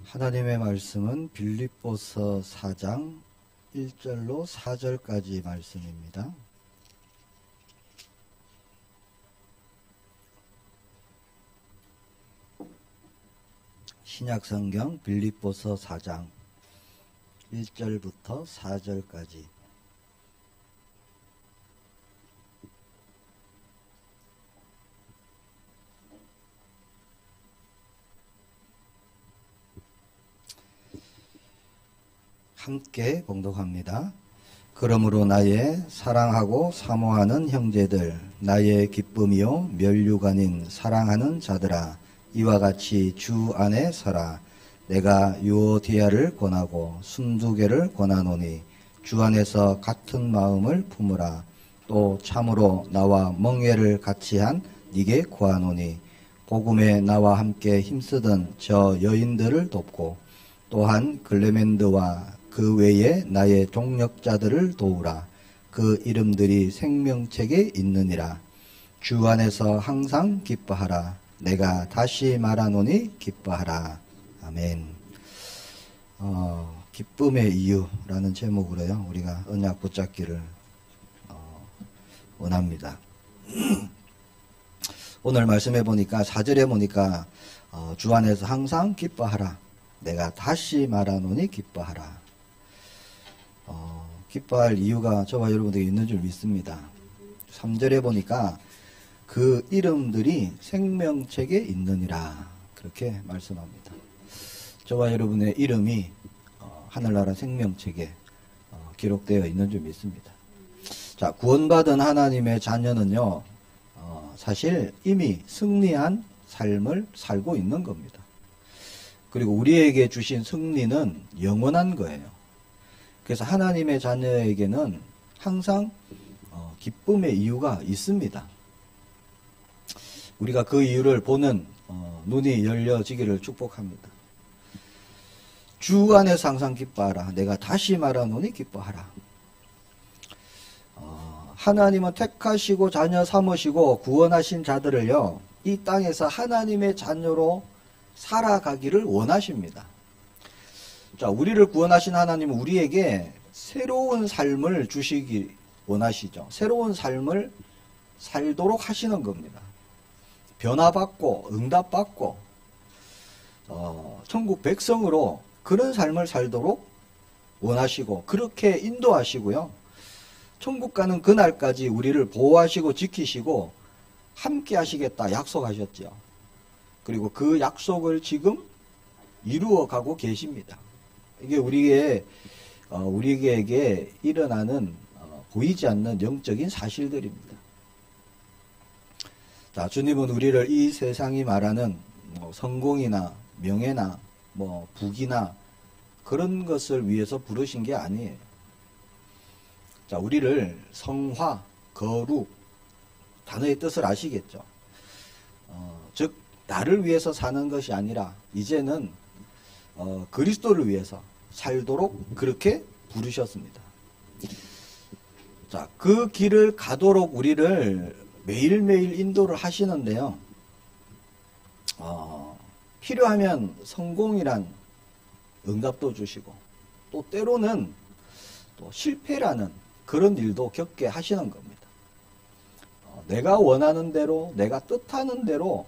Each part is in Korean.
하나님의 말씀은 빌립보서 4장 1절로 4절까지 말씀입니다. 신약성경 빌립보서 4장 1절부터 4절까지. 함께 봉독합니다. 그러므로 나의 사랑하고 사모하는 형제들, 나의 기쁨이요 멸류가 아닌 사랑하는 자들아, 이와 같이 주 안에 서라. 내가 유오디아를 권하고 순두개를 권하노니 주 안에서 같은 마음을 품으라. 또 참으로 나와 멍에를 같이 한 네게 구하노니 복음에 나와 함께 힘쓰던 저 여인들을 돕고 또한 글레멘드와 그 외에 나의 동력자들을 도우라. 그 이름들이 생명책에 있느니라. 주 안에서 항상 기뻐하라. 내가 다시 말하노니 기뻐하라. 아멘. 기쁨의 이유라는 제목으로요, 우리가 언약 붙잡기를 원합니다. 오늘 말씀해 보니까 4절에 보니까 주 안에서 항상 기뻐하라. 내가 다시 말하노니 기뻐하라. 기뻐할 이유가 저와 여러분들에게 있는 줄 믿습니다. 3절에 보니까 그 이름들이 생명책에 있느니라, 그렇게 말씀합니다. 저와 여러분의 이름이 하늘나라 생명책에 기록되어 있는 줄 믿습니다. 자, 구원받은 하나님의 자녀는요, 사실 이미 승리한 삶을 살고 있는 겁니다. 그리고 우리에게 주신 승리는 영원한 거예요. 그래서 하나님의 자녀에게는 항상 기쁨의 이유가 있습니다. 우리가 그 이유를 보는 눈이 열려지기를 축복합니다. 주 안에서 항상 기뻐하라. 내가 다시 말하노니 기뻐하라. 하나님은 택하시고 자녀 삼으시고 구원하신 자들을요, 이 땅에서 하나님의 자녀로 살아가기를 원하십니다. 자, 우리를 구원하신 하나님은 우리에게 새로운 삶을 주시기 원하시죠. 새로운 삶을 살도록 하시는 겁니다. 변화받고 응답받고 천국 백성으로 그런 삶을 살도록 원하시고 그렇게 인도하시고요. 천국 가는 그날까지 우리를 보호하시고 지키시고 함께 하시겠다 약속하셨죠. 그리고 그 약속을 지금 이루어가고 계십니다. 이게 우리에게 일어나는 보이지 않는 영적인 사실들입니다. 자, 주님은 우리를 이 세상이 말하는 성공이나 명예나 부귀나 그런 것을 위해서 부르신 게 아니에요. 자, 우리를 성화, 거룩, 단어의 뜻을 아시겠죠? 즉 나를 위해서 사는 것이 아니라 이제는 그리스도를 위해서 살도록 그렇게 부르셨습니다. 자, 그 길을 가도록 우리를 매일매일 인도를 하시는데요. 필요하면 성공이란 응답도 주시고 또 때로는 또 실패라는 그런 일도 겪게 하시는 겁니다. 내가 원하는 대로, 내가 뜻하는 대로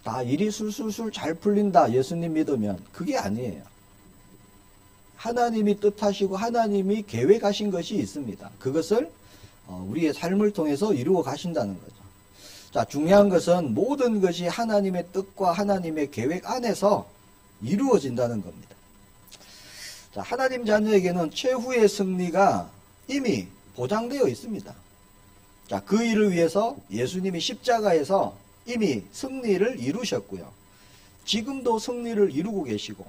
다 일이 술술술 잘 풀린다, 예수님 믿으면 그게 아니에요. 하나님이 뜻하시고 하나님이 계획하신 것이 있습니다. 그것을 우리의 삶을 통해서 이루어 가신다는 거죠. 자, 중요한 것은 모든 것이 하나님의 뜻과 하나님의 계획 안에서 이루어진다는 겁니다. 자, 하나님 자녀에게는 최후의 승리가 이미 보장되어 있습니다. 자, 그 일을 위해서 예수님이 십자가에서 이미 승리를 이루셨고요. 지금도 승리를 이루고 계시고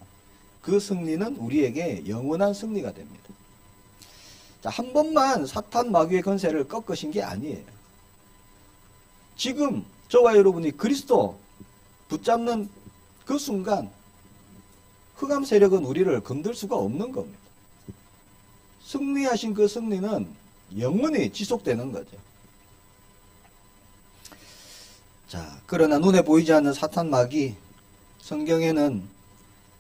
그 승리는 우리에게 영원한 승리가 됩니다. 자, 한 번만 사탄 마귀의 권세를 꺾으신 게 아니에요. 지금 저와 여러분이 그리스도 붙잡는 그 순간 흑암 세력은 우리를 건들 수가 없는 겁니다. 승리하신 그 승리는 영원히 지속되는 거죠. 자, 그러나 눈에 보이지 않는 사탄 마귀, 성경에는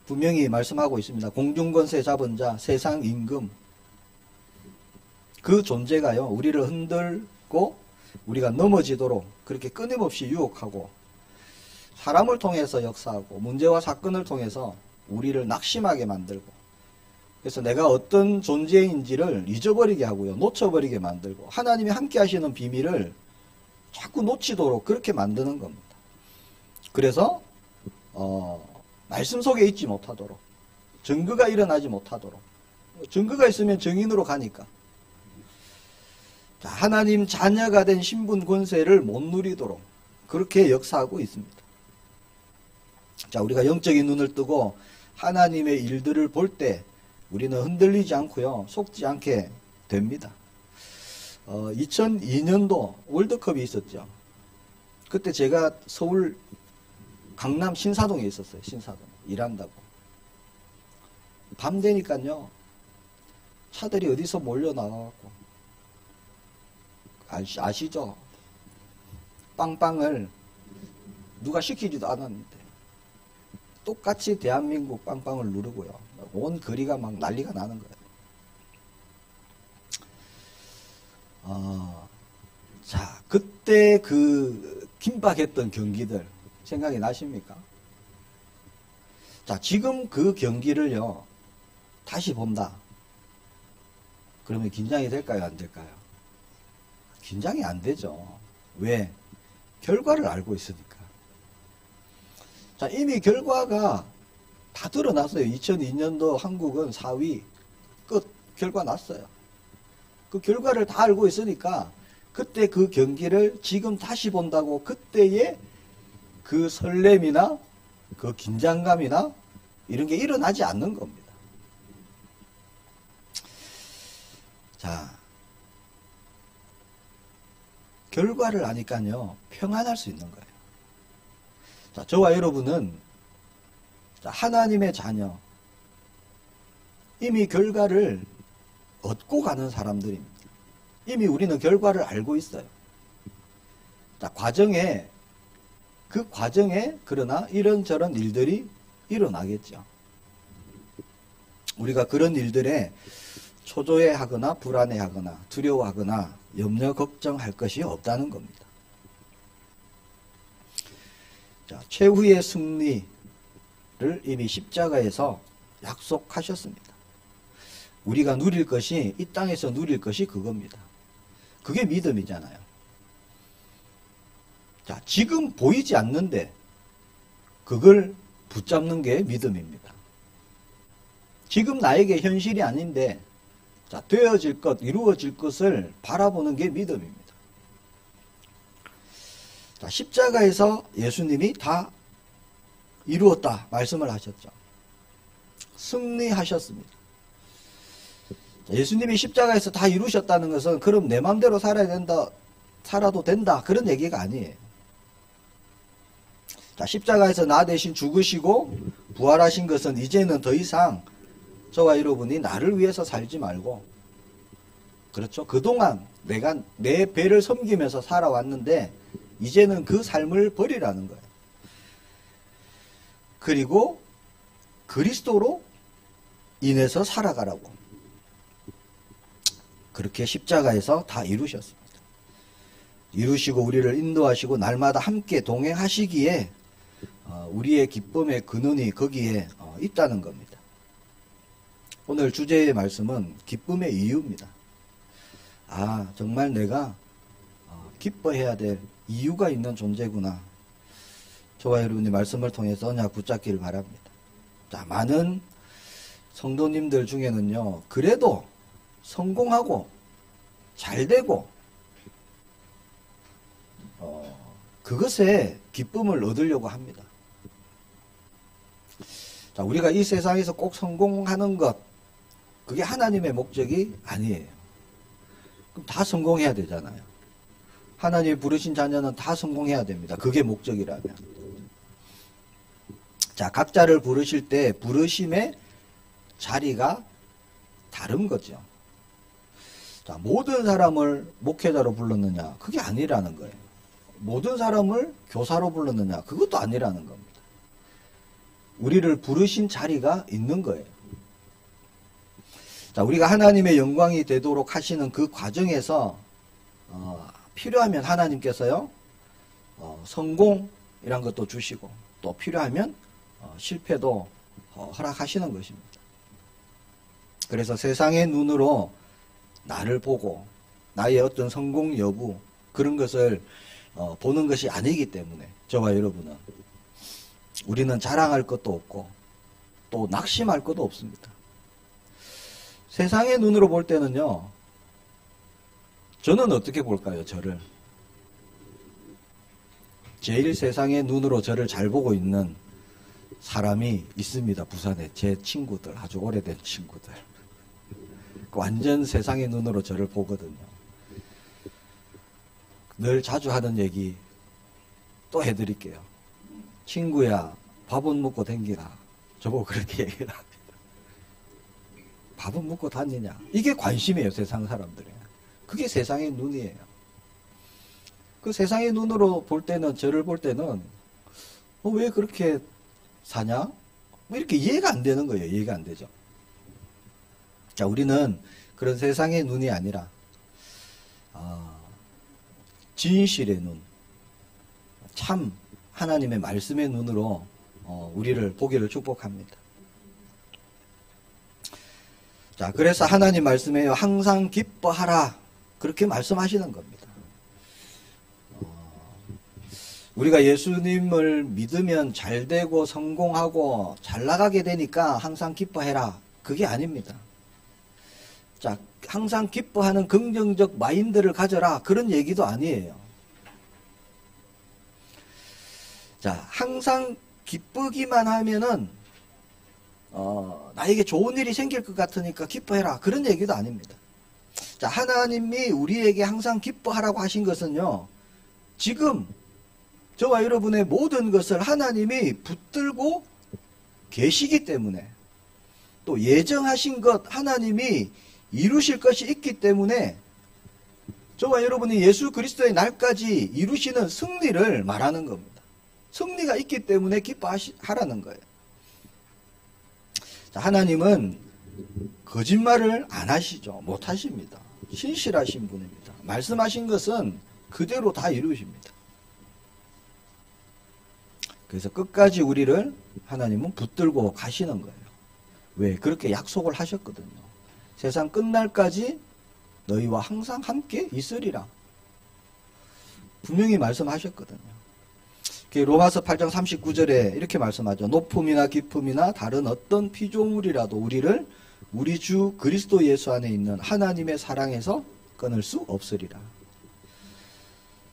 분명히 말씀하고 있습니다. 공중권세 잡은 자, 세상 임금, 그 존재가요, 우리를 흔들고 우리가 넘어지도록 그렇게 끊임없이 유혹하고 사람을 통해서 역사하고 문제와 사건을 통해서 우리를 낙심하게 만들고, 그래서 내가 어떤 존재인지를 잊어버리게 하고요, 놓쳐버리게 만들고 하나님이 함께 하시는 비밀을 자꾸 놓치도록 그렇게 만드는 겁니다. 그래서 말씀 속에 있지 못하도록, 증거가 일어나지 못하도록, 증거가 있으면 증인으로 가니까, 자, 하나님 자녀가 된 신분 권세를 못 누리도록 그렇게 역사하고 있습니다. 자, 우리가 영적인 눈을 뜨고 하나님의 일들을 볼 때 우리는 흔들리지 않고요, 속지 않게 됩니다. 2002년도 월드컵이 있었죠. 그때 제가 서울 강남 신사동에 있었어요. 신사동 일한다고. 밤 되니까요, 차들이 어디서 몰려 나와갖고, 아시죠? 빵빵을 누가 시키지도 않았는데 똑같이 대한민국 빵빵을 누르고요, 온 거리가 막 난리가 나는 거예요. 자, 그때 그 긴박했던 경기들 생각이 나십니까? 자, 지금 그 경기를요 다시 본다 그러면 긴장이 될까요, 안 될까요? 긴장이 안 되죠. 왜? 결과를 알고 있으니까. 자, 이미 결과가 다 드러났어요. 2002년도 한국은 4위 끝, 결과 났어요. 그 결과를 다 알고 있으니까 그때 그 경기를 지금 다시 본다고 그때의 그 설렘이나 그 긴장감이나 이런 게 일어나지 않는 겁니다. 자, 결과를 아니까요 평안할 수 있는 거예요. 자, 저와 여러분은 하나님의 자녀, 이미 결과를 얻고 가는 사람들입니다. 이미 우리는 결과를 알고 있어요. 자, 그 과정에 그러나 이런저런 일들이 일어나겠죠. 우리가 그런 일들에 초조해하거나 불안해하거나 두려워하거나 염려 걱정할 것이 없다는 겁니다. 자, 최후의 승리를 이미 십자가에서 약속하셨습니다. 우리가 누릴 것이, 이 땅에서 누릴 것이 그겁니다. 그게 믿음이잖아요. 자, 지금 보이지 않는데 그걸 붙잡는 게 믿음입니다. 지금 나에게 현실이 아닌데, 자, 되어질 것, 이루어질 것을 바라보는 게 믿음입니다. 자, 십자가에서 예수님이 다 이루었다 말씀을 하셨죠. 승리하셨습니다. 자, 예수님이 십자가에서 다 이루셨다는 것은 그럼 내 마음대로 살아야 된다, 살아도 된다, 그런 얘기가 아니에요. 자, 십자가에서 나 대신 죽으시고 부활하신 것은 이제는 더 이상 저와 여러분이 나를 위해서 살지 말고, 그렇죠? 그동안 내가 내 배를 섬기면서 살아왔는데 이제는 그 삶을 버리라는 거예요. 그리고 그리스도로 인해서 살아가라고. 그렇게 십자가에서 다 이루셨습니다. 이루시고 우리를 인도하시고 날마다 함께 동행하시기에 우리의 기쁨의 근원이 거기에 있다는 겁니다. 오늘 주제의 말씀은 기쁨의 이유입니다. 아, 정말 내가 기뻐해야 될 이유가 있는 존재구나. 저와 여러분이 말씀을 통해서 언약 붙잡기를 바랍니다. 자, 많은 성도님들 중에는요, 그래도 성공하고 잘되고 그것에 기쁨을 얻으려고 합니다. 자, 우리가 이 세상에서 꼭 성공하는 것, 그게 하나님의 목적이 아니에요. 그럼 다 성공해야 되잖아요. 하나님이 부르신 자녀는 다 성공해야 됩니다. 그게 목적이라면. 자, 각자를 부르실 때 부르심의 자리가 다른 거죠. 자, 모든 사람을 목회자로 불렀느냐? 그게 아니라는 거예요. 모든 사람을 교사로 불렀느냐? 그것도 아니라는 겁니다. 우리를 부르신 자리가 있는 거예요. 자, 우리가 하나님의 영광이 되도록 하시는 그 과정에서 필요하면 하나님께서요 성공이란 것도 주시고 또 필요하면 실패도 허락하시는 것입니다. 그래서 세상의 눈으로 나를 보고 나의 어떤 성공 여부 그런 것을 보는 것이 아니기 때문에 저와 여러분은 우리는 자랑할 것도 없고 또 낙심할 것도 없습니다. 세상의 눈으로 볼 때는요, 저는 어떻게 볼까요? 저를 제일 세상의 눈으로 저를 잘 보고 있는 사람이 있습니다. 부산에 제 친구들, 아주 오래된 친구들. 완전 세상의 눈으로 저를 보거든요. 늘 자주 하는 얘기 또 해드릴게요. 친구야, 밥은 먹고 댕기라. 저보고 그렇게 얘기를 합니다. 밥은 먹고 다니냐. 이게 관심이에요, 세상 사람들이. 그게 세상의 눈이에요. 그 세상의 눈으로 볼 때는, 저를 볼 때는, 왜 그렇게 사냐? 뭐 이렇게 이해가 안 되는 거예요. 이해가 안 되죠. 자, 우리는 그런 세상의 눈이 아니라, 진실의 눈, 참 하나님의 말씀의 눈으로 우리를 보기를 축복합니다. 자, 그래서 하나님 말씀에 항상 기뻐하라 그렇게 말씀하시는 겁니다. 우리가 예수님을 믿으면 잘 되고 성공하고 잘 나가게 되니까 항상 기뻐해라 그게 아닙니다. 자, 항상 기뻐하는 긍정적 마인드를 가져라 그런 얘기도 아니에요. 자, 항상 기쁘기만 하면은 나에게 좋은 일이 생길 것 같으니까 기뻐해라 그런 얘기도 아닙니다. 자, 하나님이 우리에게 항상 기뻐하라고 하신 것은요, 지금 저와 여러분의 모든 것을 하나님이 붙들고 계시기 때문에, 또 예정하신 것 하나님이 이루실 것이 있기 때문에 저와 여러분이 예수 그리스도의 날까지 이루시는 승리를 말하는 겁니다. 승리가 있기 때문에 기뻐하라는 거예요. 자, 하나님은 거짓말을 안 하시죠. 못 하십니다. 신실하신 분입니다. 말씀하신 것은 그대로 다 이루십니다. 그래서 끝까지 우리를 하나님은 붙들고 가시는 거예요. 왜? 그렇게 약속을 하셨거든요. 세상 끝날까지 너희와 항상 함께 있으리라. 분명히 말씀하셨거든요. 로마서 8장 39절에 이렇게 말씀하죠. 높음이나 깊음이나 다른 어떤 피조물이라도 우리를 우리 주 그리스도 예수 안에 있는 하나님의 사랑에서 끊을 수 없으리라.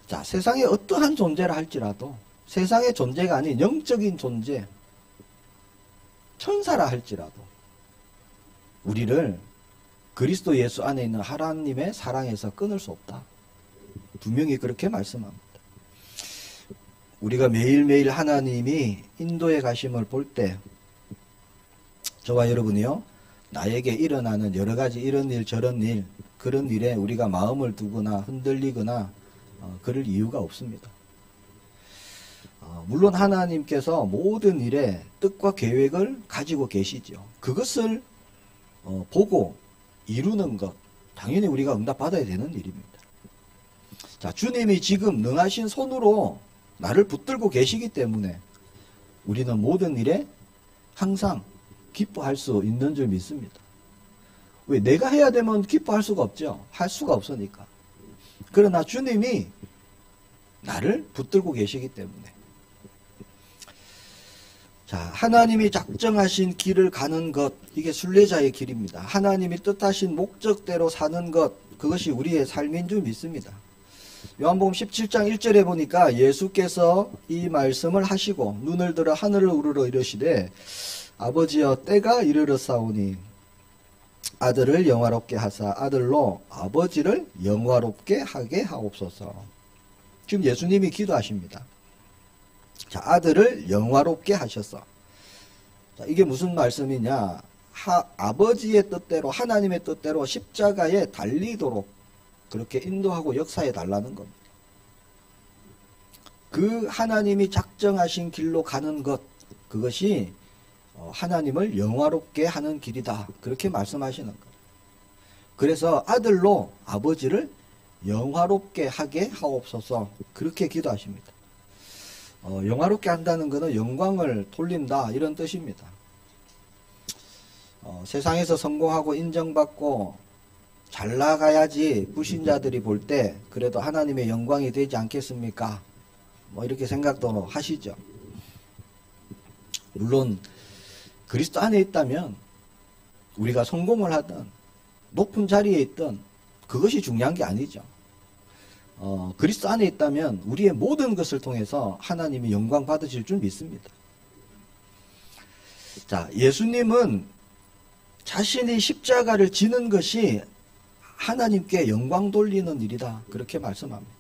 자, 세상에 어떠한 존재라 할지라도, 세상의 존재가 아닌 영적인 존재, 천사라 할지라도 우리를 그리스도 예수 안에 있는 하나님의 사랑에서 끊을 수 없다. 분명히 그렇게 말씀합니다. 우리가 매일매일 하나님이 인도해 가심을 볼 때 저와 여러분이요, 나에게 일어나는 여러 가지 이런 일 저런 일, 그런 일에 우리가 마음을 두거나 흔들리거나 그럴 이유가 없습니다. 물론 하나님께서 모든 일에 뜻과 계획을 가지고 계시죠. 그것을 보고 이루는 것, 당연히 우리가 응답받아야 되는 일입니다. 자, 주님이 지금 능하신 손으로 나를 붙들고 계시기 때문에 우리는 모든 일에 항상 기뻐할 수 있는 줄 믿습니다. 왜? 내가 해야 되면 기뻐할 수가 없죠. 할 수가 없으니까. 그러나 주님이 나를 붙들고 계시기 때문에. 자, 하나님이 작정하신 길을 가는 것, 이게 순례자의 길입니다. 하나님이 뜻하신 목적대로 사는 것, 그것이 우리의 삶인 줄 믿습니다. 요한복음 17장 1절에 보니까 예수께서 이 말씀을 하시고 눈을 들어 하늘을 우러러 이르시되 아버지여 때가 이르렀사오니 아들을 영화롭게 하사 아들로 아버지를 영화롭게 하게 하옵소서. 지금 예수님이 기도하십니다. 자, 아들을 영화롭게 하셨어. 자, 이게 무슨 말씀이냐? 아버지의 뜻대로, 하나님의 뜻대로 십자가에 달리도록 그렇게 인도하고 역사해 달라는 겁니다. 그 하나님이 작정하신 길로 가는 것, 그것이 하나님을 영화롭게 하는 길이다. 그렇게 말씀하시는 거예요. 그래서 아들로 아버지를 영화롭게 하게 하옵소서. 그렇게 기도하십니다. 영화롭게 한다는 것은 영광을 돌린다 이런 뜻입니다. 세상에서 성공하고 인정받고 잘 나가야지 불신자들이 볼 때 그래도 하나님의 영광이 되지 않겠습니까? 뭐 이렇게 생각도 하시죠. 물론 그리스도 안에 있다면 우리가 성공을 하든 높은 자리에 있든 그것이 중요한 게 아니죠. 그리스도 안에 있다면 우리의 모든 것을 통해서 하나님이 영광 받으실 줄 믿습니다. 자, 예수님은 자신이 십자가를 지는 것이 하나님께 영광 돌리는 일이다. 그렇게 말씀합니다.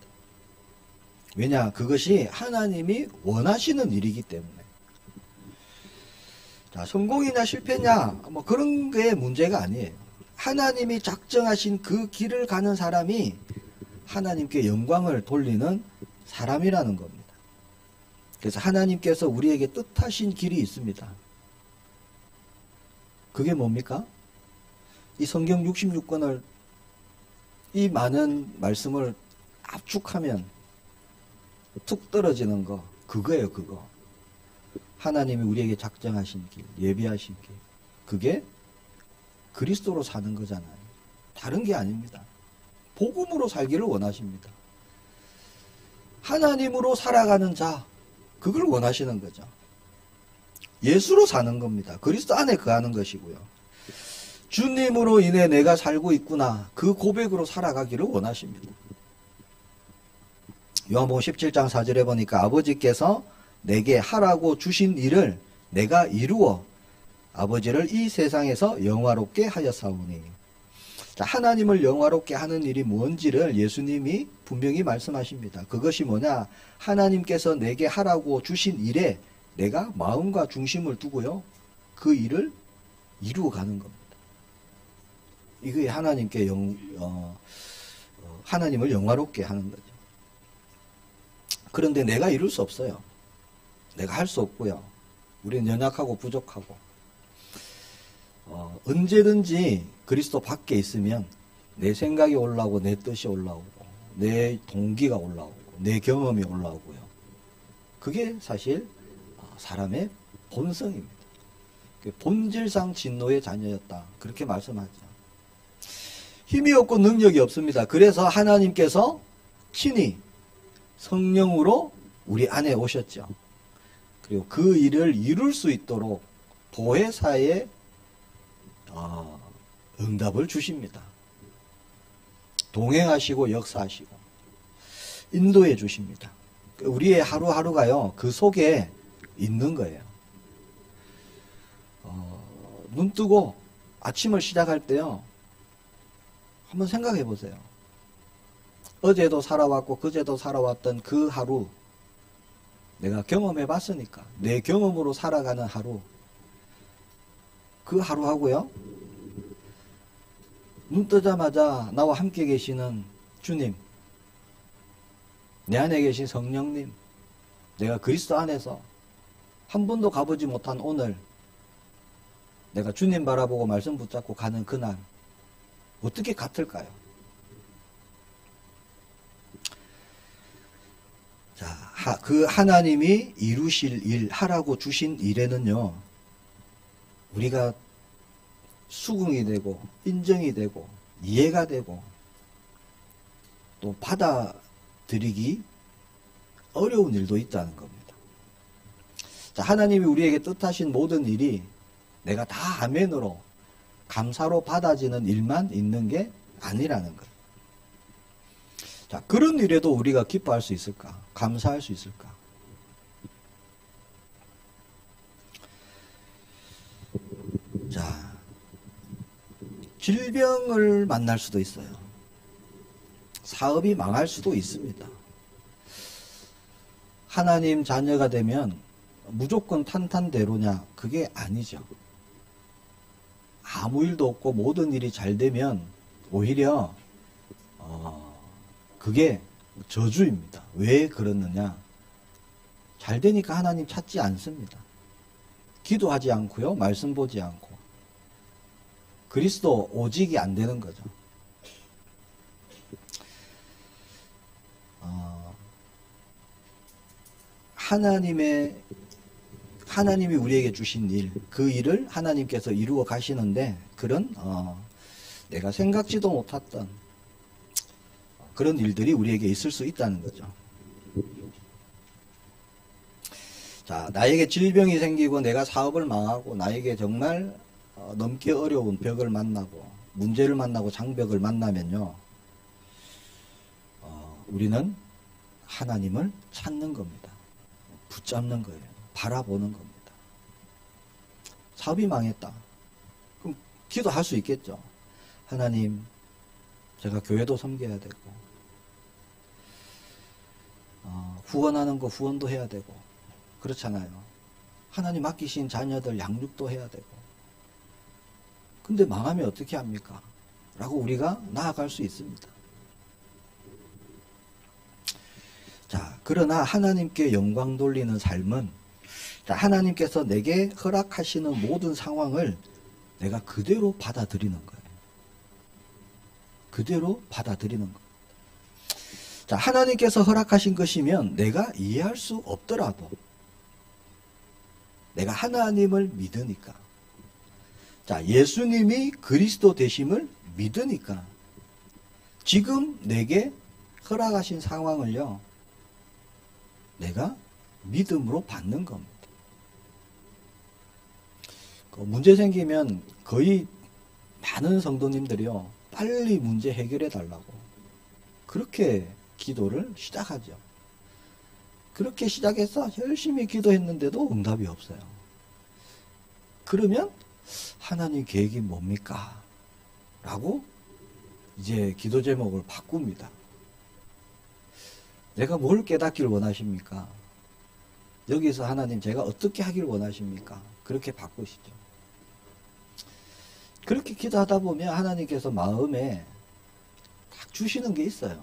왜냐? 그것이 하나님이 원하시는 일이기 때문에. 자, 성공이냐 실패냐 뭐 그런 게 문제가 아니에요. 하나님이 작정하신 그 길을 가는 사람이 하나님께 영광을 돌리는 사람이라는 겁니다. 그래서 하나님께서 우리에게 뜻하신 길이 있습니다. 그게 뭡니까? 이 성경 66권을 이 많은 말씀을 압축하면 툭 떨어지는 거 그거예요. 그거. 하나님이 우리에게 작정하신 길, 예비하신 길. 그게 그리스도로 사는 거잖아요. 다른 게 아닙니다. 복음으로 살기를 원하십니다. 하나님으로 살아가는 자, 그걸 원하시는 거죠. 예수로 사는 겁니다. 그리스도 안에 거하는 것이고요. 주님으로 인해 내가 살고 있구나. 그 고백으로 살아가기를 원하십니다. 요한복음 17장 4절에 보니까 아버지께서 내게 하라고 주신 일을 내가 이루어 아버지를 이 세상에서 영화롭게 하였사오니. 자, 하나님을 영화롭게 하는 일이 뭔지를 예수님이 분명히 말씀하십니다. 그것이 뭐냐? 하나님께서 내게 하라고 주신 일에 내가 마음과 중심을 두고요. 그 일을 이루어가는 겁니다. 이게 하나님께 하나님을 영화롭게 하는 거죠. 그런데 내가 이룰 수 없어요. 내가 할 수 없고요. 우리는 연약하고 부족하고. 언제든지 그리스도 밖에 있으면 내 생각이 올라오고 내 뜻이 올라오고 내 동기가 올라오고 내 경험이 올라오고요. 그게 사실 사람의 본성입니다. 본질상 진노의 자녀였다. 그렇게 말씀하죠. 힘이 없고 능력이 없습니다. 그래서 하나님께서 친히 성령으로 우리 안에 오셨죠. 그리고 그 일을 이룰 수 있도록 보혜사의 응답을 주십니다. 동행하시고 역사하시고 인도해 주십니다. 우리의 하루하루가요, 그 속에 있는 거예요. 눈 뜨고 아침을 시작할 때요, 한번 생각해 보세요. 어제도 살아왔고 그제도 살아왔던 그 하루, 내가 경험해 봤으니까 내 경험으로 살아가는 하루, 그 하루하고요, 눈 뜨자마자 나와 함께 계시는 주님, 내 안에 계신 성령님, 내가 그리스도 안에서 한 번도 가보지 못한 오늘, 내가 주님 바라보고 말씀 붙잡고 가는 그날, 어떻게 같을까요? 자, 그 하나님이 이루실 일, 하라고 주신 일에는요, 우리가 수긍이 되고 인정이 되고 이해가 되고 또 받아들이기 어려운 일도 있다는 겁니다. 자, 하나님이 우리에게 뜻하신 모든 일이 내가 다 아멘으로 감사로 받아지는 일만 있는 게 아니라는 거예요. 자, 그런 일에도 우리가 기뻐할 수 있을까? 감사할 수 있을까? 자, 질병을 만날 수도 있어요. 사업이 망할 수도 있습니다. 하나님 자녀가 되면 무조건 탄탄대로냐? 그게 아니죠. 아무 일도 없고 모든 일이 잘 되면 오히려 그게 저주입니다. 왜 그러느냐? 잘 되니까 하나님 찾지 않습니다. 기도하지 않고요. 말씀 보지 않고. 그리스도 오직이 안 되는 거죠. 하나님이 우리에게 주신 일, 그 일을 하나님께서 이루어 가시는데 그런 내가 생각지도 못했던 그런 일들이 우리에게 있을 수 있다는 거죠. 자, 나에게 질병이 생기고 내가 사업을 망하고 나에게 정말 넘기 어려운 벽을 만나고 문제를 만나고 장벽을 만나면요, 우리는 하나님을 찾는 겁니다. 붙잡는 거예요. 바라보는 겁니다. 사업이 망했다. 그럼 기도할 수 있겠죠. 하나님, 제가 교회도 섬겨야 되고, 후원하는 거 후원도 해야 되고, 그렇잖아요. 하나님 맡기신 자녀들 양육도 해야 되고. 근데 망하면 어떻게 합니까? 라고 우리가 나아갈 수 있습니다. 자, 그러나 하나님께 영광 돌리는 삶은, 자, 하나님께서 내게 허락하시는 모든 상황을 내가 그대로 받아들이는 거예요. 그대로 받아들이는 거예요. 자, 하나님께서 허락하신 것이면 내가 이해할 수 없더라도 내가 하나님을 믿으니까, 자, 예수님이 그리스도 되심을 믿으니까 지금 내게 허락하신 상황을요, 내가 믿음으로 받는 겁니다. 문제 생기면 거의 많은 성도님들이요, 빨리 문제 해결해 달라고 그렇게 기도를 시작하죠. 그렇게 시작해서 열심히 기도했는데도 응답이 없어요. 그러면 하나님 계획이 뭡니까? 라고 이제 기도 제목을 바꿉니다. 내가 뭘 깨닫기를 원하십니까? 여기서 하나님, 제가 어떻게 하길 원하십니까? 그렇게 바꾸시죠. 그렇게 기도하다 보면 하나님께서 마음에 딱 주시는 게 있어요.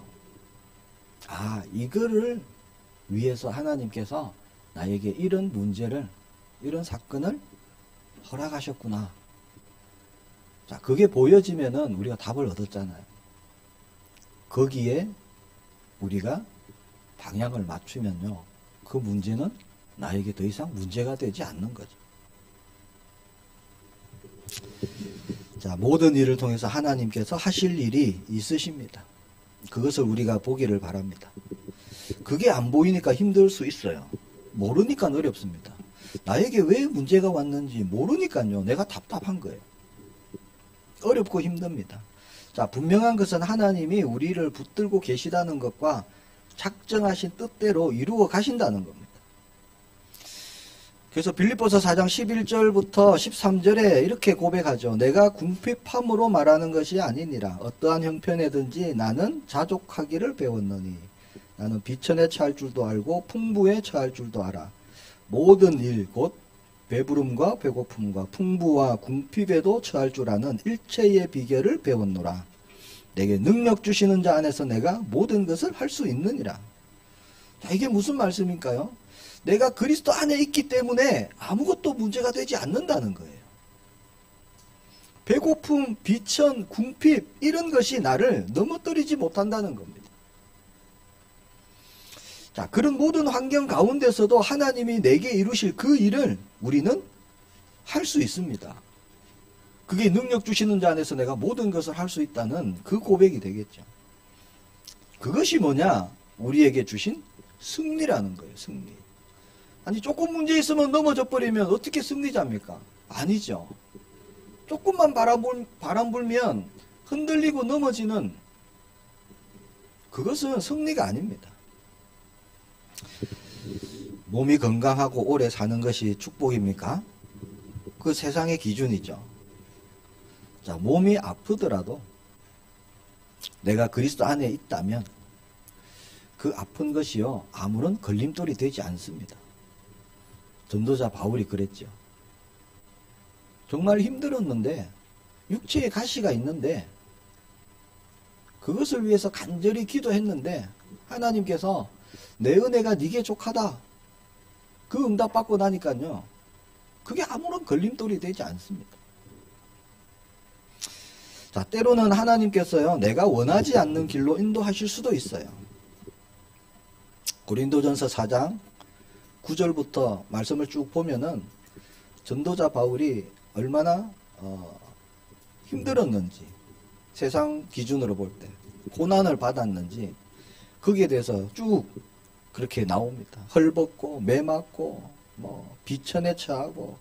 아, 이거를 위해서 하나님께서 나에게 이런 문제를, 이런 사건을 허락하셨구나. 자, 그게 보여지면은 우리가 답을 얻었잖아요. 거기에 우리가 방향을 맞추면요, 그 문제는 나에게 더 이상 문제가 되지 않는 거죠. 자, 모든 일을 통해서 하나님께서 하실 일이 있으십니다. 그것을 우리가 보기를 바랍니다. 그게 안 보이니까 힘들 수 있어요. 모르니까 어렵습니다. 나에게 왜 문제가 왔는지 모르니까요, 내가 답답한 거예요. 어렵고 힘듭니다. 자, 분명한 것은 하나님이 우리를 붙들고 계시다는 것과 작정하신 뜻대로 이루어 가신다는 겁니다. 그래서 빌립보서 4장 11절부터 13절에 이렇게 고백하죠. 내가 궁핍함으로 말하는 것이 아니니라. 어떠한 형편에든지 나는 자족하기를 배웠노니 나는 비천에 처할 줄도 알고 풍부에 처할 줄도 알아. 모든 일 곧 배부름과 배고픔과 풍부와 궁핍에도 처할 줄 아는 일체의 비결을 배웠노라. 내게 능력 주시는 자 안에서 내가 모든 것을 할 수 있느니라. 자, 이게 무슨 말씀일까요? 내가 그리스도 안에 있기 때문에 아무것도 문제가 되지 않는다는 거예요. 배고픔, 비천, 궁핍 이런 것이 나를 넘어뜨리지 못한다는 겁니다. 자, 그런 모든 환경 가운데서도 하나님이 내게 이루실 그 일을 우리는 할 수 있습니다. 그게 능력 주시는 자 안에서 내가 모든 것을 할 수 있다는 그 고백이 되겠죠. 그것이 뭐냐? 우리에게 주신 승리라는 거예요. 승리. 아니, 조금 문제 있으면 넘어져 버리면 어떻게 승리자입니까? 아니죠. 조금만 바람 불면 흔들리고 넘어지는, 그것은 승리가 아닙니다. 몸이 건강하고 오래 사는 것이 축복입니까? 그 세상의 기준이죠. 자, 몸이 아프더라도 내가 그리스도 안에 있다면 그 아픈 것이요, 아무런 걸림돌이 되지 않습니다. 전도자 바울이 그랬죠. 정말 힘들었는데, 육체에 가시가 있는데 그것을 위해서 간절히 기도했는데 하나님께서 내 은혜가 네게 족하다, 그 응답 받고 나니까요, 그게 아무런 걸림돌이 되지 않습니다. 자, 때로는 하나님께서요, 내가 원하지 않는 길로 인도하실 수도 있어요. 고린도전서 4장 9절부터 말씀을 쭉 보면은 전도자 바울이 얼마나 힘들었는지, 세상 기준으로 볼 때 고난을 받았는지 거기에 대해서 쭉 그렇게 나옵니다. 헐벗고 매 맞고 뭐 비천에 처하고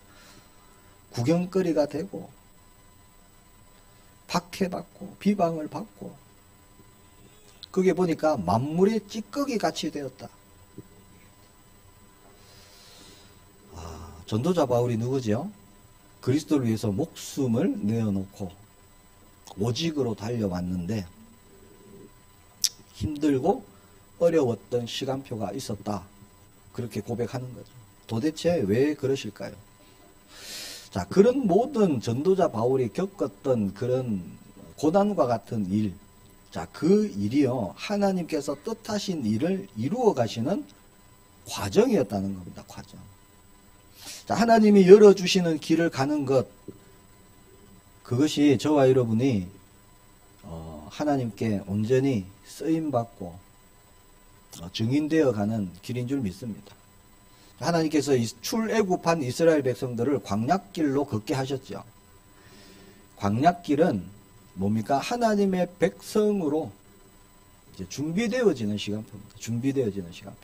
구경거리가 되고 박해받고 비방을 받고, 그게 보니까 만물의 찌꺼기 같이 되었다. 전도자 바울이 누구죠? 그리스도를 위해서 목숨을 내어놓고 오직으로 달려왔는데 힘들고 어려웠던 시간표가 있었다. 그렇게 고백하는 거죠. 도대체 왜 그러실까요? 자, 그런 모든 전도자 바울이 겪었던 그런 고난과 같은 일, 자, 그 일이요, 하나님께서 뜻하신 일을 이루어 가시는 과정이었다는 겁니다. 과정. 자, 하나님이 열어주시는 길을 가는 것, 그것이 저와 여러분이 하나님께 온전히 쓰임받고 증인되어 가는 길인 줄 믿습니다. 하나님께서 출애굽한 이스라엘 백성들을 광야길로 걷게 하셨죠. 광야길은 뭡니까? 하나님의 백성으로 이제 준비되어지는 시간표입니다. 준비되어지는 시간표.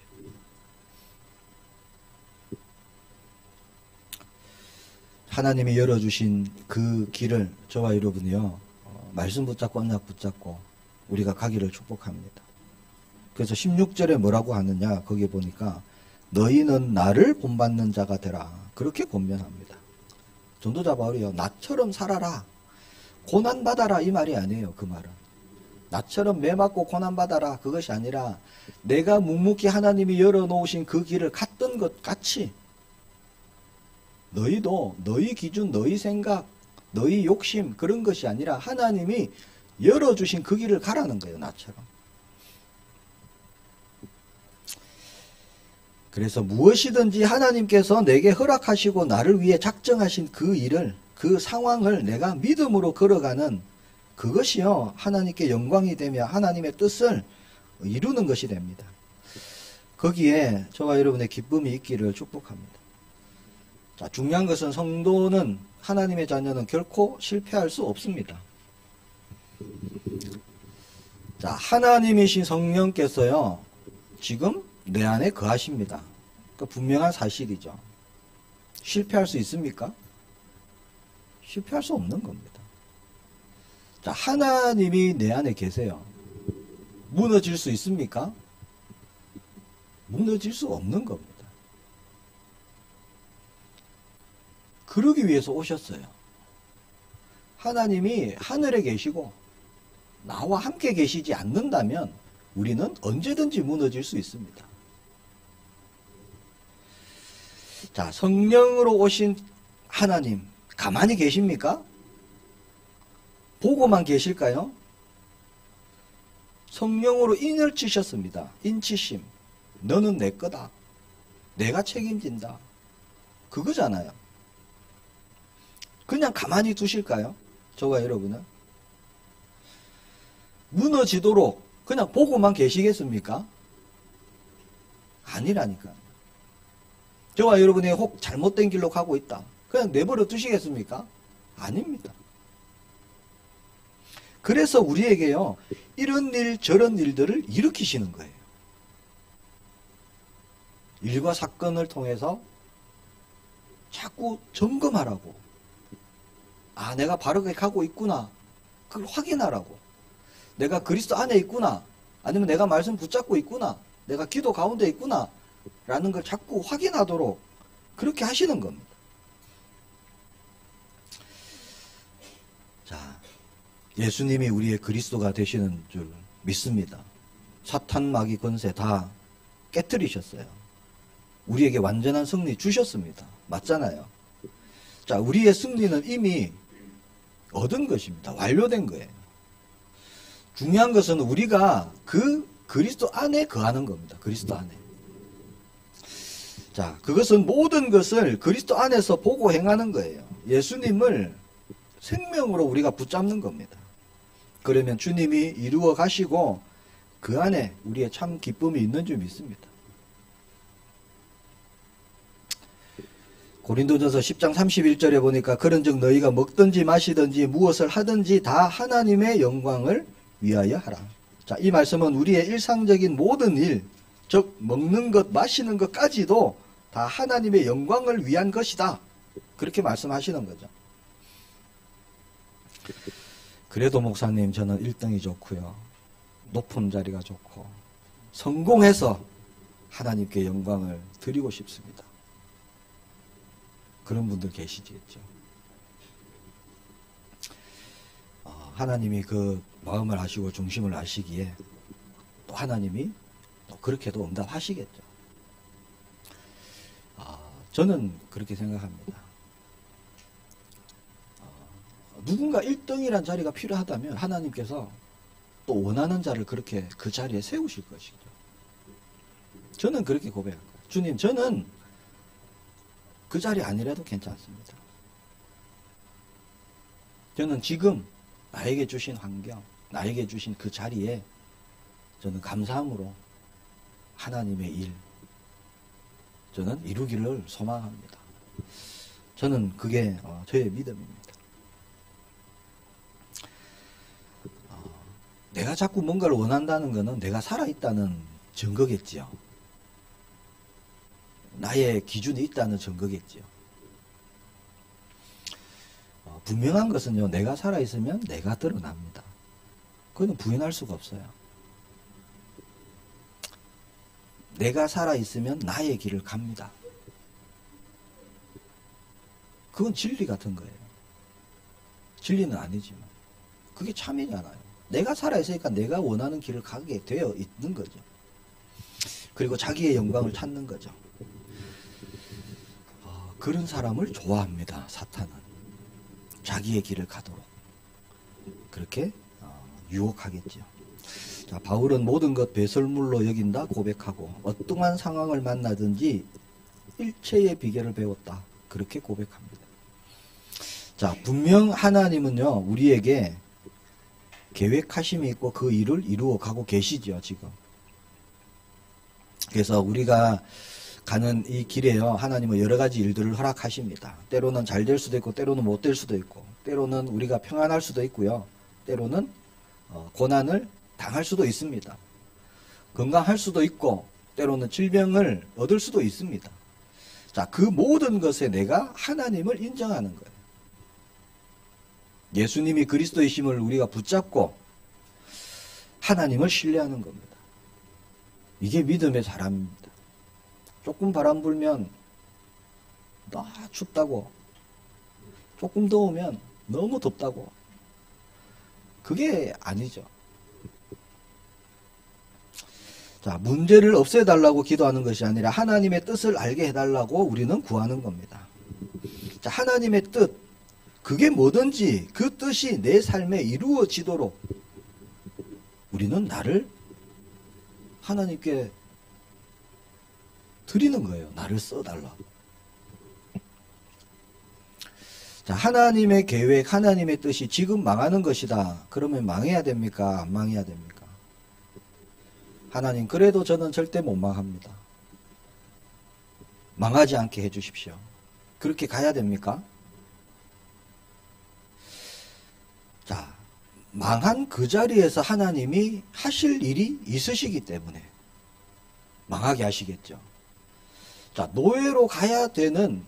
하나님이 열어주신 그 길을 저와 여러분이요, 말씀 붙잡고 언약 붙잡고 우리가 가기를 축복합니다. 그래서 16절에 뭐라고 하느냐, 거기에 보니까 너희는 나를 본받는 자가 되라, 그렇게 권면합니다. 전도자 바울이요, 나처럼 살아라, 고난받아라, 이 말이 아니에요. 그 말은 나처럼 매맞고 고난받아라, 그것이 아니라 내가 묵묵히 하나님이 열어놓으신 그 길을 갔던 것 같이 너희도 너희 기준, 너희 생각, 너희 욕심, 그런 것이 아니라 하나님이 열어주신 그 길을 가라는 거예요. 나처럼. 그래서 무엇이든지 하나님께서 내게 허락하시고 나를 위해 작정하신 그 일을, 그 상황을 내가 믿음으로 걸어가는 그것이요, 하나님께 영광이 되며 하나님의 뜻을 이루는 것이 됩니다. 거기에 저와 여러분의 기쁨이 있기를 축복합니다. 자, 중요한 것은 성도는, 하나님의 자녀는 결코 실패할 수 없습니다. 자, 하나님이신 성령께서요, 지금 내 안에 거하십니다. 그 분명한 사실이죠. 실패할 수 있습니까? 실패할 수 없는 겁니다. 자, 하나님이 내 안에 계세요. 무너질 수 있습니까? 무너질 수 없는 겁니다. 그러기 위해서 오셨어요. 하나님이 하늘에 계시고 나와 함께 계시지 않는다면 우리는 언제든지 무너질 수 있습니다. 자, 성령으로 오신 하나님 가만히 계십니까? 보고만 계실까요? 성령으로 인을 치셨습니다. 인치심. 너는 내 거다. 내가 책임진다. 그거잖아요. 그냥 가만히 두실까요? 저와 여러분은? 무너지도록 그냥 보고만 계시겠습니까? 아니라니까. 저와 여러분이 혹 잘못된 길로 가고 있다. 그냥 내버려 두시겠습니까? 아닙니다. 그래서 우리에게요, 이런 일 저런 일들을 일으키시는 거예요. 일과 사건을 통해서 자꾸 점검하라고. 아, 내가 바르게 가고 있구나. 그걸 확인하라고. 내가 그리스도 안에 있구나. 아니면 내가 말씀 붙잡고 있구나. 내가 기도 가운데 있구나. 라는 걸 자꾸 확인하도록 그렇게 하시는 겁니다. 자, 예수님이 우리의 그리스도가 되시는 줄 믿습니다. 사탄 마귀 권세 다 깨뜨리셨어요. 우리에게 완전한 승리 주셨습니다. 맞잖아요. 자, 우리의 승리는 이미 얻은 것입니다. 완료된 거예요. 중요한 것은 우리가 그 그리스도 안에 거하는 겁니다. 그리스도 안에. 자, 그것은 모든 것을 그리스도 안에서 보고 행하는 거예요. 예수님을 생명으로 우리가 붙잡는 겁니다. 그러면 주님이 이루어 가시고 그 안에 우리의 참 기쁨이 있는 줄 믿습니다. 고린도전서 10장 31절에 보니까 그런즉 너희가 먹든지 마시든지 무엇을 하든지 다 하나님의 영광을 위하여 하라. 자, 이 말씀은 우리의 일상적인 모든 일, 즉 먹는 것, 마시는 것까지도 다 하나님의 영광을 위한 것이다. 그렇게 말씀하시는 거죠. 그래도 목사님 저는 1등이 좋고요. 높은 자리가 좋고 성공해서 하나님께 영광을 드리고 싶습니다. 그런 분들 계시겠죠. 하나님이 그 마음을 아시고 중심을 아시기에 또 하나님이 또 그렇게도 응답하시겠죠. 저는 그렇게 생각합니다. 누군가 1등이란 자리가 필요하다면 하나님께서 또 원하는 자를 그렇게 그 자리에 세우실 것이죠. 저는 그렇게 고백할 거예요. 주님, 저는 그 자리 아니라도 괜찮습니다. 저는 지금 나에게 주신 환경, 나에게 주신 그 자리에 저는 감사함으로 하나님의 일, 저는 이루기를 소망합니다. 저는 그게 저의 믿음입니다. 내가 자꾸 뭔가를 원한다는 것은 내가 살아있다는 증거겠지요. 나의 기준이 있다는 증거겠지요. 분명한 것은요, 내가 살아있으면 내가 드러납니다. 그건 부인할 수가 없어요. 내가 살아있으면 나의 길을 갑니다. 그건 진리 같은 거예요. 진리는 아니지만 그게 참이잖아요. 내가 살아있으니까 내가 원하는 길을 가게 되어 있는 거죠. 그리고 자기의 영광을 찾는 거죠. 그런 사람을 좋아합니다. 사탄은. 자기의 길을 가도록 그렇게 유혹하겠죠. 자, 바울은 모든 것 배설물로 여긴다 고백하고 어떠한 상황을 만나든지 일체의 비결을 배웠다. 그렇게 고백합니다. 자, 분명 하나님은요, 우리에게 계획하심이 있고 그 일을 이루어 가고 계시죠, 지금. 그래서 우리가 가는 이 길에요, 하나님은 여러 가지 일들을 허락하십니다. 때로는 잘 될 수도 있고, 때로는 못 될 수도 있고, 때로는 우리가 평안할 수도 있고요, 때로는 고난을 당할 수도 있습니다. 건강할 수도 있고, 때로는 질병을 얻을 수도 있습니다. 자, 그 모든 것에 내가 하나님을 인정하는 거예요. 예수님이 그리스도이심을 우리가 붙잡고 하나님을 신뢰하는 겁니다. 이게 믿음의 사람입니다. 조금 바람 불면 나 춥다고, 조금 더우면 너무 덥다고, 그게 아니죠. 자, 문제를 없애달라고 기도하는 것이 아니라 하나님의 뜻을 알게 해달라고 우리는 구하는 겁니다. 자, 하나님의 뜻, 그게 뭐든지 그 뜻이 내 삶에 이루어지도록 우리는 나를 하나님께 드리는 거예요. 나를 써달라. 자, 하나님의 계획, 하나님의 뜻이 지금 망하는 것이다. 그러면 망해야 됩니까? 안 망해야 됩니까? 하나님, 그래도 저는 절대 못 망합니다. 망하지 않게 해주십시오. 그렇게 가야 됩니까? 자, 망한 그 자리에서 하나님이 하실 일이 있으시기 때문에 망하게 하시겠죠. 자, 노예로 가야 되는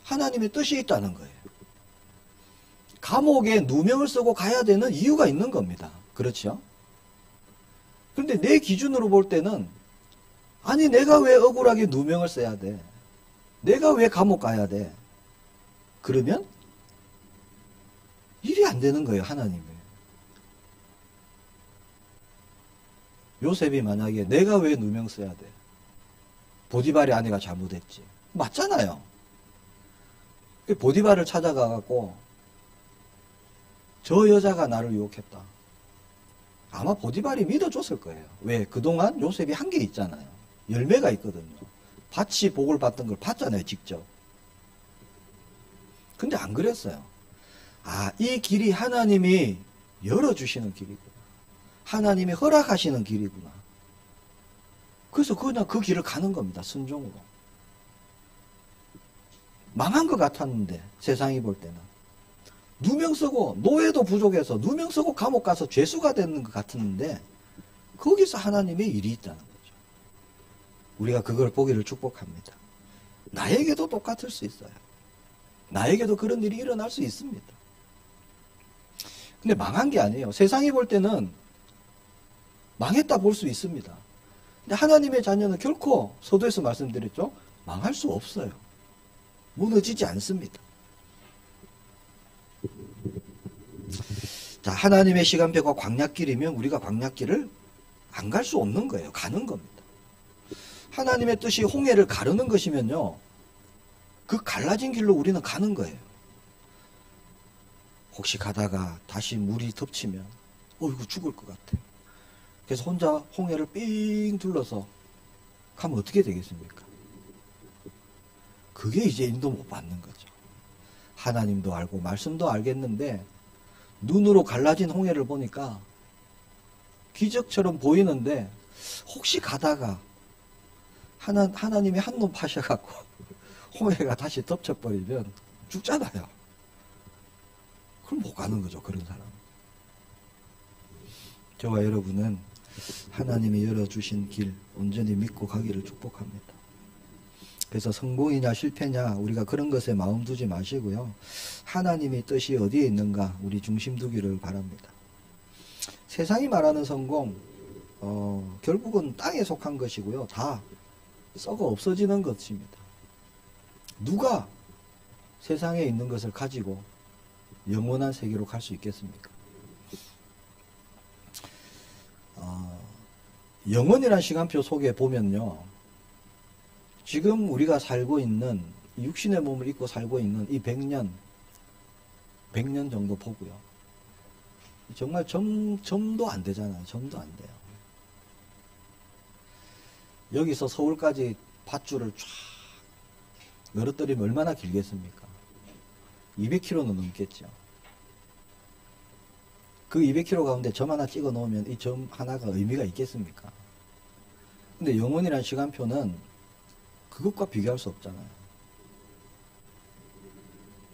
하나님의 뜻이 있다는 거예요. 감옥에 누명을 쓰고 가야 되는 이유가 있는 겁니다. 그렇죠? 그런데 내 기준으로 볼 때는, 아니 내가 왜 억울하게 누명을 써야 돼? 내가 왜 감옥 가야 돼? 그러면 일이 안 되는 거예요, 하나님이. 요셉이 만약에 내가 왜 누명 써야 돼? 보디발의 아내가 잘못했지. 맞잖아요. 보디발을 찾아가갖고 저 여자가 나를 유혹했다. 아마 보디발이 믿어줬을 거예요. 왜? 그동안 요셉이 한 게 있잖아요. 열매가 있거든요. 밭이 복을 받던 걸 봤잖아요, 직접. 근데 안 그랬어요. 아, 이 길이 하나님이 열어주시는 길이구나. 하나님이 허락하시는 길이구나. 그래서 그냥 그 길을 가는 겁니다, 순종으로. 망한 것 같았는데, 세상이 볼 때는. 누명 쓰고, 노예도 부족해서 누명 쓰고 감옥 가서 죄수가 되는 것 같았는데, 거기서 하나님의 일이 있다는 거죠. 우리가 그걸 보기를 축복합니다. 나에게도 똑같을 수 있어요. 나에게도 그런 일이 일어날 수 있습니다. 근데 망한 게 아니에요. 세상이 볼 때는 망했다 볼 수 있습니다. 근데 하나님의 자녀는 결코 서두에서 말씀드렸죠. 망할 수 없어요. 무너지지 않습니다. 자, 하나님의 시간표가 광야길이면 우리가 광야길을 안 갈 수 없는 거예요. 가는 겁니다. 하나님의 뜻이 홍해를 가르는 것이면요. 그 갈라진 길로 우리는 가는 거예요. 혹시 가다가 다시 물이 덮치면 이거 죽을 것 같아. 그래서 혼자 홍해를 삥 둘러서 가면 어떻게 되겠습니까? 그게 이제 인도 못 받는 거죠. 하나님도 알고 말씀도 알겠는데 눈으로 갈라진 홍해를 보니까 기적처럼 보이는데 혹시 가다가 하나님이 한눈 파셔갖고 홍해가 다시 덮쳐버리면 죽잖아요. 그럼 못 가는 거죠, 그런 사람. 저와 여러분은 하나님이 열어주신 길 온전히 믿고 가기를 축복합니다. 그래서 성공이냐 실패냐 우리가 그런 것에 마음 두지 마시고요. 하나님의 뜻이 어디에 있는가 우리 중심 두기를 바랍니다. 세상이 말하는 성공 결국은 땅에 속한 것이고요. 다 썩어 없어지는 것입니다. 누가 세상에 있는 것을 가지고 영원한 세계로 갈 수 있겠습니까? 영원이라는 시간표 속에 보면요. 지금 우리가 살고 있는 육신의 몸을 입고 살고 있는 이 100년 정도 보고요. 정말 점도 안 되잖아요. 점도 안 돼요. 여기서 서울까지 밧줄을 쫙 늘어뜨리면 얼마나 길겠습니까? 200km는 넘겠죠. 그 200km 가운데 점 하나 찍어 놓으면 이 점 하나가 의미가 있겠습니까? 근데 영원이라는 시간표는 그것과 비교할 수 없잖아요.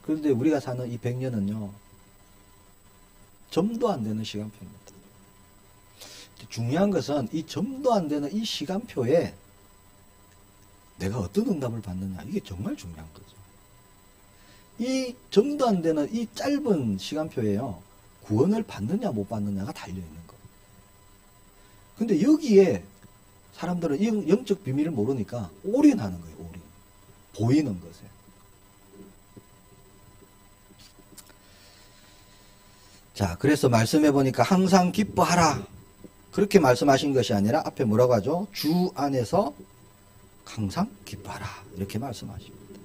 그런데 우리가 사는 이 100년은요, 점도 안 되는 시간표입니다. 중요한 것은 이 점도 안 되는 이 시간표에 내가 어떤 응답을 받느냐, 이게 정말 중요한 거죠. 이 점도 안 되는 이 짧은 시간표에요, 구원을 받느냐 못 받느냐가 달려있는 거예요. 근데 여기에 사람들은 영적 비밀을 모르니까 올인하는 거예요. 올인. 보이는 것에. 자, 그래서 말씀해 보니까 항상 기뻐하라. 그렇게 말씀하신 것이 아니라 앞에 뭐라고 하죠? 주 안에서 항상 기뻐하라. 이렇게 말씀하십니다.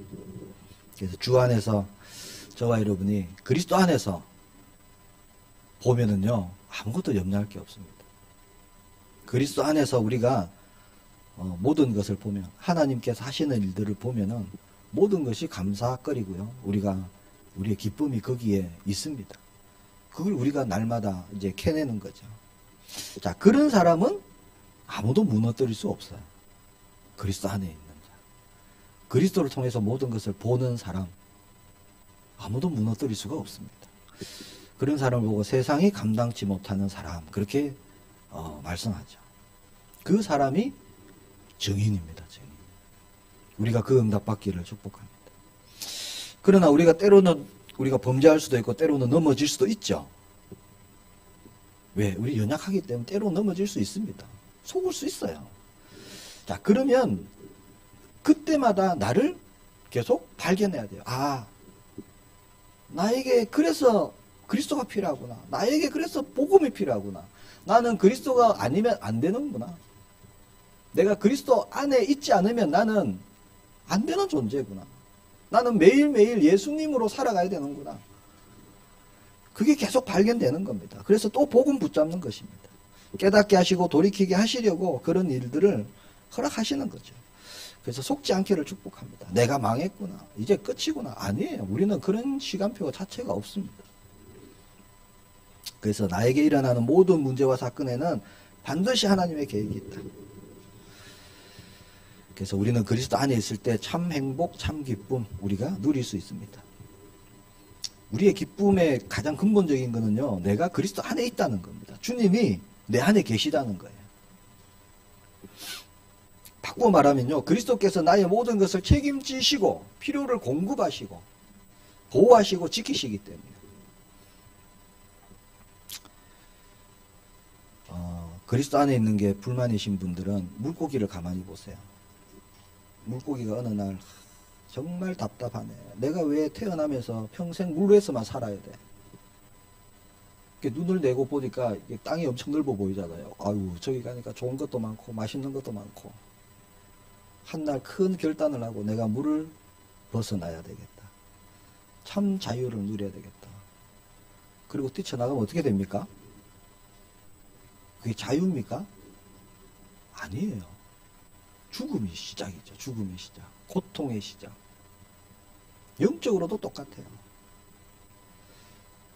그래서 주 안에서 저와 여러분이 그리스도 안에서 보면은요, 아무것도 염려할 게 없습니다. 그리스도 안에서 우리가 모든 것을 보면, 하나님께서 하시는 일들을 보면은 모든 것이 감사거리고요. 우리의 기쁨이 거기에 있습니다. 그걸 우리가 날마다 이제 캐내는 거죠. 자, 그런 사람은 아무도 무너뜨릴 수 없어요. 그리스도 안에 있는 자. 그리스도를 통해서 모든 것을 보는 사람, 아무도 무너뜨릴 수가 없습니다. 그런 사람을 보고 세상이 감당치 못하는 사람, 그렇게 말씀하죠. 그 사람이 증인입니다. 증인. 우리가 그 응답 받기를 축복합니다. 그러나 우리가 때로는 우리가 범죄할 수도 있고 때로는 넘어질 수도 있죠. 왜? 우리 연약하기 때문에 때로 넘어질 수 있습니다. 속을 수 있어요. 자, 그러면 그때마다 나를 계속 발견해야 돼요. 아, 나에게 그래서 그리스도가 필요하구나. 나에게 그래서 복음이 필요하구나. 나는 그리스도가 아니면 안 되는구나. 내가 그리스도 안에 있지 않으면 나는 안 되는 존재구나. 나는 매일매일 예수님으로 살아가야 되는구나. 그게 계속 발견되는 겁니다. 그래서 또 복음 붙잡는 것입니다. 깨닫게 하시고 돌이키게 하시려고 그런 일들을 허락하시는 거죠. 그래서 속지 않기를 축복합니다. 내가 망했구나. 이제 끝이구나. 아니에요. 우리는 그런 시간표 자체가 없습니다. 그래서 나에게 일어나는 모든 문제와 사건에는 반드시 하나님의 계획이 있다. 그래서 우리는 그리스도 안에 있을 때 참 행복, 참 기쁨 우리가 누릴 수 있습니다. 우리의 기쁨의 가장 근본적인 거는요, 내가 그리스도 안에 있다는 겁니다. 주님이 내 안에 계시다는 거예요. 바꾸어 말하면요, 그리스도께서 나의 모든 것을 책임지시고 필요를 공급하시고 보호하시고 지키시기 때문에 그리스도 안에 있는 게 불만이신 분들은 물고기를 가만히 보세요. 물고기가 어느 날 정말 답답하네. 내가 왜 태어나면서 평생 물 위에서만 살아야 돼? 이렇게 눈을 내고 보니까 땅이 엄청 넓어 보이잖아요. 아유, 저기 가니까 좋은 것도 많고 맛있는 것도 많고. 한날 큰 결단을 하고 내가 물을 벗어나야 되겠다. 참 자유를 누려야 되겠다. 그리고 뛰쳐나가면 어떻게 됩니까? 그게 자유입니까? 아니에요. 죽음이 시작이죠. 죽음의 시작. 고통의 시작. 영적으로도 똑같아요.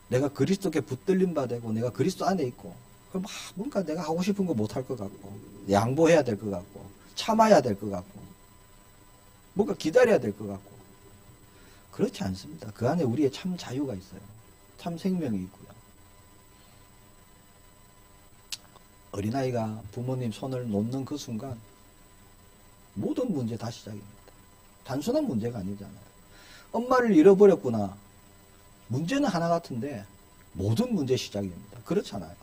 내가 그리스도께 붙들림 받고 내가 그리스도 안에 있고 그럼 뭔가 내가 하고 싶은 거 못할 것 같고 양보해야 될 것 같고 참아야 될 것 같고 뭔가 기다려야 될 것 같고 그렇지 않습니다. 그 안에 우리의 참 자유가 있어요. 참 생명이 있고요. 어린아이가 부모님 손을 놓는 그 순간 모든 문제 다 시작입니다. 단순한 문제가 아니잖아요. 엄마를 잃어버렸구나. 문제는 하나 같은데 모든 문제 시작입니다. 그렇잖아요.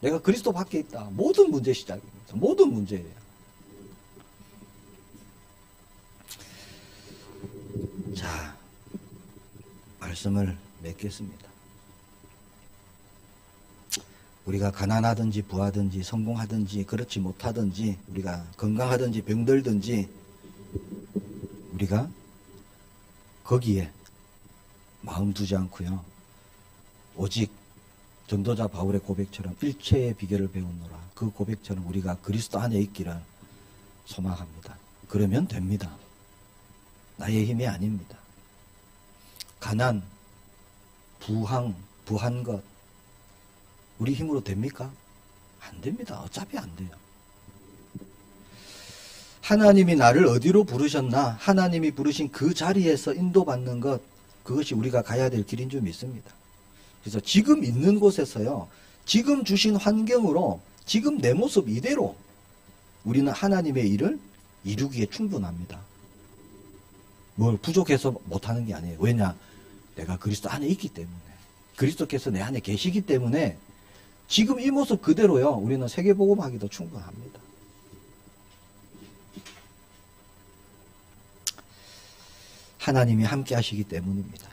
내가 그리스도 밖에 있다. 모든 문제 시작입니다. 모든 문제예요. 자, 말씀을 맺겠습니다. 우리가 가난하든지 부하든지 성공하든지 그렇지 못하든지 우리가 건강하든지 병들든지 우리가 거기에 마음 두지 않고요. 오직 전도자 바울의 고백처럼 일체의 비결을 배우노라. 그 고백처럼 우리가 그리스도 안에 있기를 소망합니다. 그러면 됩니다. 나의 힘이 아닙니다. 가난, 부한 것 우리 힘으로 됩니까? 안 됩니다. 어차피 안 돼요. 하나님이 나를 어디로 부르셨나? 하나님이 부르신 그 자리에서 인도받는 것 그것이 우리가 가야 될 길인 줄 믿습니다. 그래서 지금 있는 곳에서요. 지금 주신 환경으로 지금 내 모습 이대로 우리는 하나님의 일을 이루기에 충분합니다. 뭘 부족해서 못하는 게 아니에요. 왜냐? 내가 그리스도 안에 있기 때문에 그리스도께서 내 안에 계시기 때문에 지금 이 모습 그대로요. 우리는 세계복음하기도 충분합니다. 하나님이 함께 하시기 때문입니다.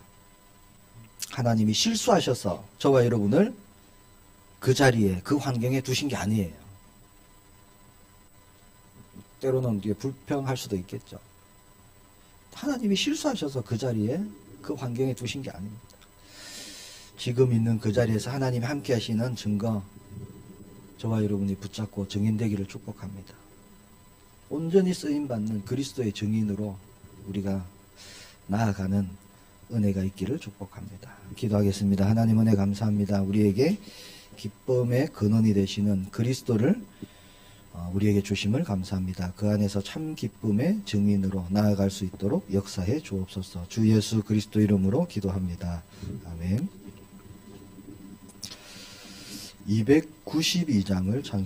하나님이 실수하셔서 저와 여러분을 그 자리에 그 환경에 두신 게 아니에요. 때로는 불평할 수도 있겠죠. 하나님이 실수하셔서 그 자리에 그 환경에 두신 게 아닙니다. 지금 있는 그 자리에서 하나님이 함께 하시는 증거 저와 여러분이 붙잡고 증인되기를 축복합니다. 온전히 쓰임받는 그리스도의 증인으로 우리가 나아가는 은혜가 있기를 축복합니다. 기도하겠습니다. 하나님 은혜 감사합니다. 우리에게 기쁨의 근원이 되시는 그리스도를 우리에게 주심을 감사합니다. 그 안에서 참 기쁨의 증인으로 나아갈 수 있도록 역사해 주옵소서. 주 예수 그리스도 이름으로 기도합니다. 아멘. 292장을 찬송